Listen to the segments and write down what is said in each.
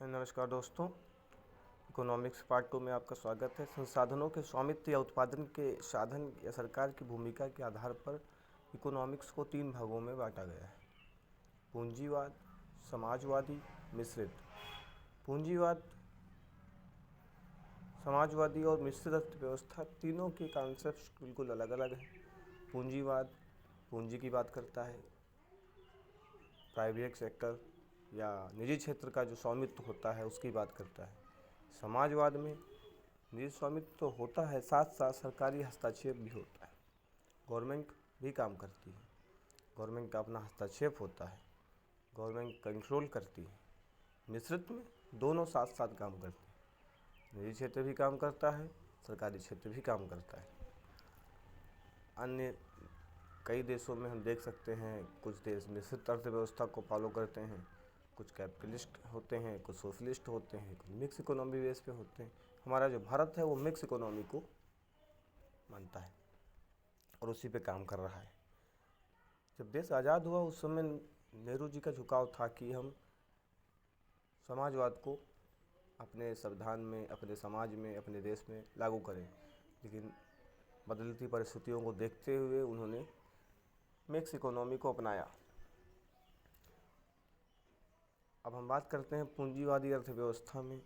नमस्कार दोस्तों, economics part 2 में आपका स्वागत है। संसाधनों के स्वामित्व या उत्पादन के साधन या सरकार की भूमिका के आधार पर इकोनॉमिक्स को 3 भागों में बांटा गया है: पूंजीवाद, समाजवादी, मिश्रित। पूंजीवाद, समाजवादी और मिश्रित अर्थव्यवस्था तीनों के कॉन्सेप्ट्स बिल्कुल अलग अलग हैं। पूंजीवाद पूंजी की बात करता है, प्राइवेट सेक्टर या निजी क्षेत्र का जो स्वामित्व होता है उसकी बात करता है। समाजवाद में निजी स्वामित्व तो होता है, साथ साथ सरकारी हस्तक्षेप भी होता है। गवर्नमेंट भी काम करती है, गवर्नमेंट का अपना हस्तक्षेप होता है, गवर्नमेंट कंट्रोल करती है। मिश्रित में दोनों साथ साथ काम करते हैं, निजी क्षेत्र भी काम करता है, सरकारी क्षेत्र भी काम करता है। अन्य कई देशों में हम देख सकते हैं, कुछ देश मिश्रित अर्थव्यवस्था को फॉलो करते हैं, कुछ कैपिटलिस्ट होते हैं, कुछ सोशलिस्ट होते हैं, कुछ मिक्स इकोनॉमी बेस पे होते हैं। हमारा जो भारत है वो मिक्स इकोनॉमी को मानता है और उसी पे काम कर रहा है। जब देश आज़ाद हुआ उस समय नेहरू जी का झुकाव था कि हम समाजवाद को अपने संविधान में, अपने समाज में, अपने देश में लागू करें, लेकिन बदलती परिस्थितियों को देखते हुए उन्होंने मिक्स इकोनॉमी को अपनाया। अब हम बात करते हैं पूंजीवादी अर्थव्यवस्था में।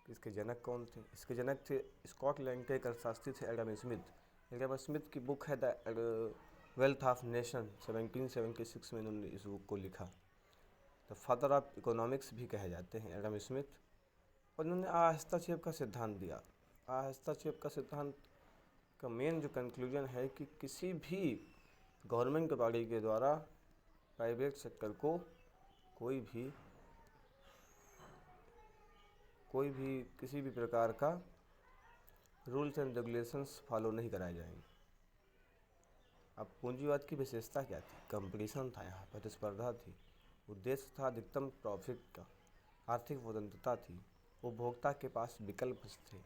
इसके जनक कौन थे? इसके जनक थे स्कॉटलैंड के एक अर्थशास्त्री थे एडम स्मिथ। एडम स्मिथ की बुक है द वेल्थ ऑफ नेशन, 1776 में उन्होंने इस बुक को लिखा। द फादर ऑफ इकोनॉमिक्स भी कहे जाते हैं एडम स्मिथ। और उन्होंने हस्तक्षेप का सिद्धांत दिया। हस्तक्षेप का सिद्धांत का मेन जो कंक्लूजन है कि किसी भी गवर्नमेंट बॉडी के द्वारा प्राइवेट सेक्टर को कोई भी किसी भी प्रकार का रूल्स एंड रेगुलेशंस फॉलो नहीं कराए जाएंगे। अब पूंजीवाद की विशेषता क्या थी? कंपटीशन था, यहाँ प्रतिस्पर्धा थी, उद्देश्य था अधिकतम प्रॉफिट का, आर्थिक स्वतंत्रता थी, उपभोक्ता के पास विकल्प थे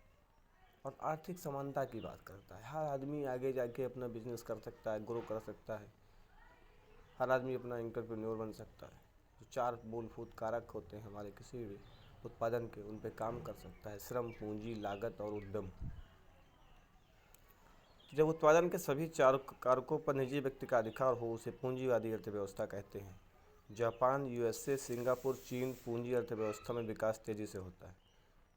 और आर्थिक समानता की बात करता है। हर आदमी आगे जाके अपना बिजनेस कर सकता है, ग्रो कर सकता है, हर आदमी अपना एंटरप्रेन्योर बन सकता है। जो 4 मूलभूत कारक होते हैं हमारे किसी भी उत्पादन के, उन पे काम कर सकता है: श्रम, पूंजी, लागत और उद्यम। जब उत्पादन के सभी 4 कारकों पर निजी व्यक्ति का अधिकार हो उसे पूंजीवादी अर्थव्यवस्था कहते हैं। जापान, यूएसए, सिंगापुर, चीन पूंजी अर्थव्यवस्था में विकास तेजी से होता है।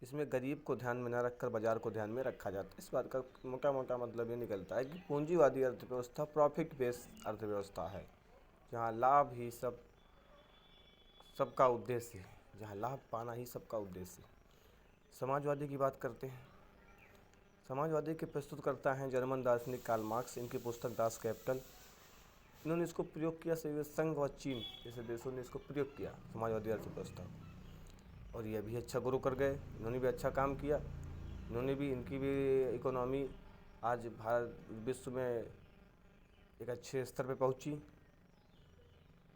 इसमें गरीब को ध्यान में न रखकर बाजार को ध्यान में रखा जाता है। इस बात का मोटा मोटा मतलब ये निकलता है कि पूंजीवादी अर्थव्यवस्था प्रॉफिट बेस्ड अर्थव्यवस्था है, जहाँ लाभ ही सबका उद्देश्य है, जहाँ लाभ पाना ही सबका उद्देश्य है। समाजवादी की बात करते हैं। समाजवादी के प्रस्तुतकर्ता हैं जर्मन दार्शनिक कार्ल मार्क्स। इनकी पुस्तक दास कैपिटल, इन्होंने इसको प्रयोग किया। सोवियत संघ और चीन जैसे देशों ने इसको प्रयोग किया समाजवादी अर्थव्यवस्था, और ये भी अच्छा ग्रो कर गए। इन्होंने भी अच्छा काम किया, इनकी भी इकोनॉमी आज भारत विश्व में एक अच्छे स्तर पर पहुंची।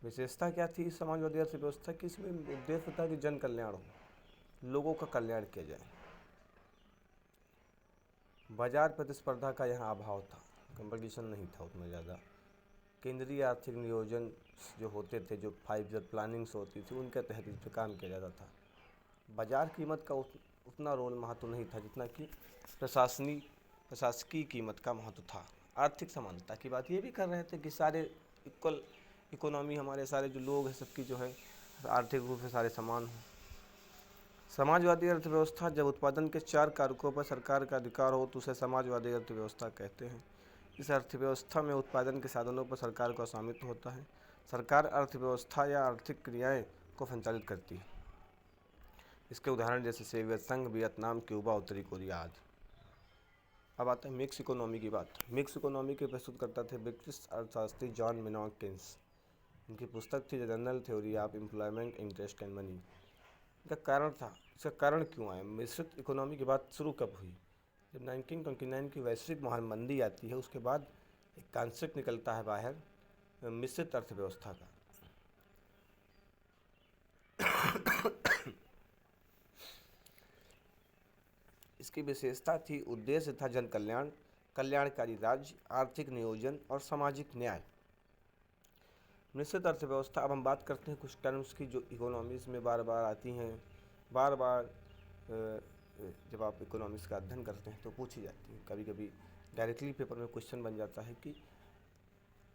विशेषता क्या थी इस समाजवादी अर्थव्यवस्था की? इसमें उद्देश्य था कि जन कल्याण हो, लोगों का कल्याण किया जाए। बाजार प्रतिस्पर्धा का यहाँ अभाव था, कंपटीशन नहीं था उतना ज़्यादा। केंद्रीय आर्थिक नियोजन जो होते थे, जो 5 ईयर प्लानिंग्स होती थी, उनके तहत इस पर काम किया जाता था। बाजार कीमत का उतना रोल महत्व नहीं था जितना कि प्रशासकीय कीमत का महत्व था। आर्थिक समानता की बात ये भी कर रहे थे कि सारे इक्वल इकोनॉमी, हमारे सारे जो लोग हैं सबकी जो है आर्थिक रूप से सारे समान हों। समाजवादी अर्थव्यवस्था, जब उत्पादन के 4 कारकों पर सरकार का अधिकार हो तो उसे समाजवादी अर्थव्यवस्था कहते हैं। इस अर्थव्यवस्था में उत्पादन के साधनों पर सरकार का स्वामित्व होता है। सरकार अर्थव्यवस्था या आर्थिक क्रियाएं को संचालित करती है। इसके उदाहरण जैसे सोवियत संघ, वियतनाम, क्यूबा, उत्तरी कोरिया आदि। अब आता है मिक्स इकोनॉमी की बात। मिक्स इकोनॉमी के प्रस्तुत करता थे ब्रिटिश अर्थशास्त्री जॉन मेनॉक केन्स। इनकी पुस्तक थी the general theory of employment, interest and money. इसका कारण क्यों आया? मिश्रित इकोनॉमी की बात शुरू कब हुई? जब 1929 की वैश्विक महामंदी आती है, उसके बाद एक कॉन्सेप्ट निकलता है बाहर मिश्रित अर्थव्यवस्था का। इसकी विशेषता थी, उद्देश्य था जन कल्याण, कल्याणकारी राज्य, आर्थिक नियोजन और सामाजिक न्याय। निश्चित अर्थव्यवस्था, अब हम बात करते हैं कुछ टर्म्स की जो इकोनॉमिक्स में बार बार आती हैं, बार बार जब आप इकोनॉमिक्स का अध्ययन करते हैं तो पूछी जाती हैं। कभी कभी डायरेक्टली पेपर में क्वेश्चन बन जाता है कि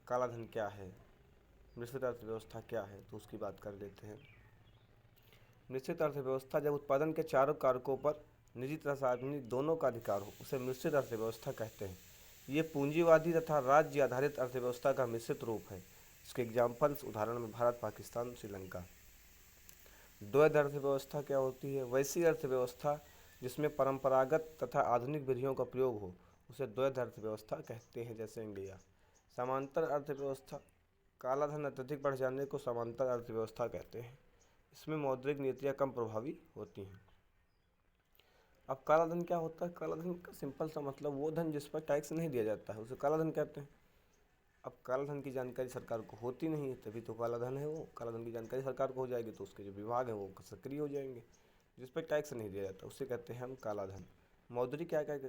काला धन क्या है, निश्चित अर्थव्यवस्था क्या है, तो उसकी बात कर लेते हैं। निश्चित अर्थव्यवस्था जब उत्पादन के चारों कारकों पर निजी तथा सार्वजनिक दोनों का अधिकार हो उसे मिश्रित अर्थव्यवस्था कहते हैं। ये पूंजीवादी तथा राज्य आधारित अर्थव्यवस्था का मिश्रित रूप है। इसके एग्जाम्पल्स उदाहरण में भारत, पाकिस्तान, श्रीलंका। द्वैध अर्थव्यवस्था क्या होती है? वैसी अर्थव्यवस्था जिसमें परंपरागत तथा आधुनिक विधियों का प्रयोग हो उसे द्वैध अर्थव्यवस्था कहते हैं, जैसे इंडिया। समांतर अर्थव्यवस्था, काला धन अत्यधिक बढ़ जाने को समांतर अर्थव्यवस्था कहते हैं। इसमें मौद्रिक नीतियाँ कम प्रभावी होती हैं। अब काला धन क्या होता है? काला धन का सिंपल सा मतलब वो धन जिस पर टैक्स नहीं दिया जाता है उसे काला धन कहते हैं। अब काला धन की जानकारी सरकार को होती नहीं है, तभी तो काला धन है वो। काला धन की जानकारी सरकार को हो जाएगी तो उसके जो विभाग हैं वो सक्रिय हो जाएंगे। जिस पर टैक्स नहीं दिया जाता उसे कहते हैं हम काला धन। मौद्रिक आय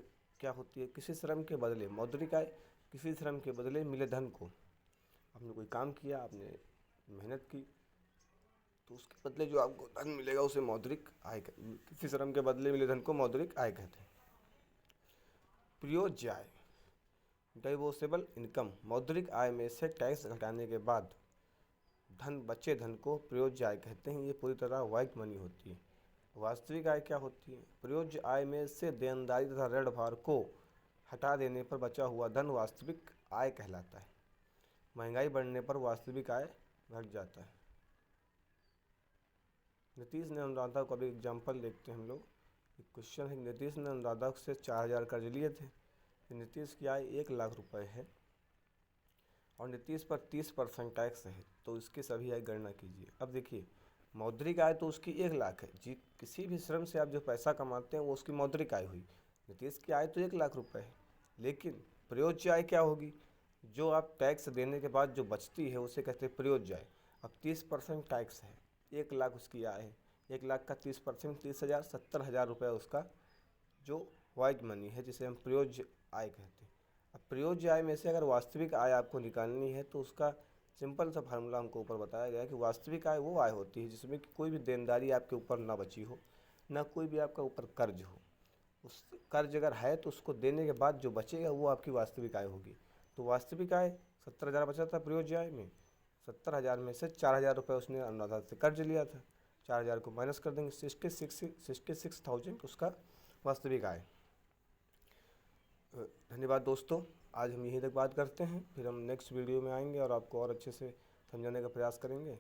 क्या होती है? किसी श्रम के बदले, मौद्रिक आय किसी श्रम के बदले मिले धन को, आपने कोई काम किया, आपने मेहनत की, तो उसके बदले जो आपको धन मिलेगा उसे मौद्रिक आय, किसी श्रम के बदले मिले धन को मौद्रिक आय कहते हैं। प्रयोज्य आय, डिस्पोजेबल इनकम, मौद्रिक आय में से टैक्स घटाने के बाद बचे धन को प्रयोज्य आय कहते हैं। ये पूरी तरह व्हाइट मनी होती है। वास्तविक आय क्या होती है? प्रयोज्य आय में से देनदारी तथा ऋण भार को हटा देने पर बचा हुआ धन वास्तविक आय कहलाता है। महंगाई बढ़ने पर वास्तविक आय घट जाता है। नीतीश ने अनुराधा को, अभी एग्जाम्पल देखते हैं हम लोग। एक क्वेश्चन है, नीतीश ने अनुराधा से 4000 कर्ज लिए थे। नीतीश की आय 1 लाख रुपए है और नीतीश पर 30% टैक्स है, तो इसकी सभी आय गणना कीजिए। अब देखिए, मौद्रिक आय तो उसकी 1 लाख है जी। किसी भी श्रम से आप जो पैसा कमाते हैं वो उसकी मौद्रिक आय हुई। नीतीश की आय तो 1 लाख रुपए है, लेकिन प्रयोज्य आय क्या होगी? जो आप टैक्स देने के बाद जो बचती है उसे कहते हैं प्रयोज्य आय। अब 30% टैक्स है, 1 लाख उसकी आय है, 1 लाख का 30%, 30,000, 70,000 रुपये उसका जो वाइट मनी है, जिसे हम प्रयोज्य आय कहते हैं। अब प्रयोज्य आय में से अगर वास्तविक आय आपको निकालनी है तो उसका सिंपल सा फार्मूला हमको ऊपर बताया गया है कि वास्तविक आय वो आय होती है जिसमें कि कोई भी देनदारी आपके ऊपर ना बची हो, ना कोई भी आपका ऊपर कर्ज हो। उस कर्ज अगर है तो उसको देने के बाद जो बचेगा वो आपकी वास्तविक आय होगी। तो वास्तविक आय 70,000 बचा था प्रयोज्य आय में। 70,000 में से 4,000 रुपये उसने अनुराधा से कर्ज लिया था। 4,000 को माइनस कर देंगे, 66,000 उसका वास्तविक आय। धन्यवाद दोस्तों, आज हम यहीं तक बात करते हैं, फिर हम नेक्स्ट वीडियो में आएंगे और आपको और अच्छे से समझाने का प्रयास करेंगे।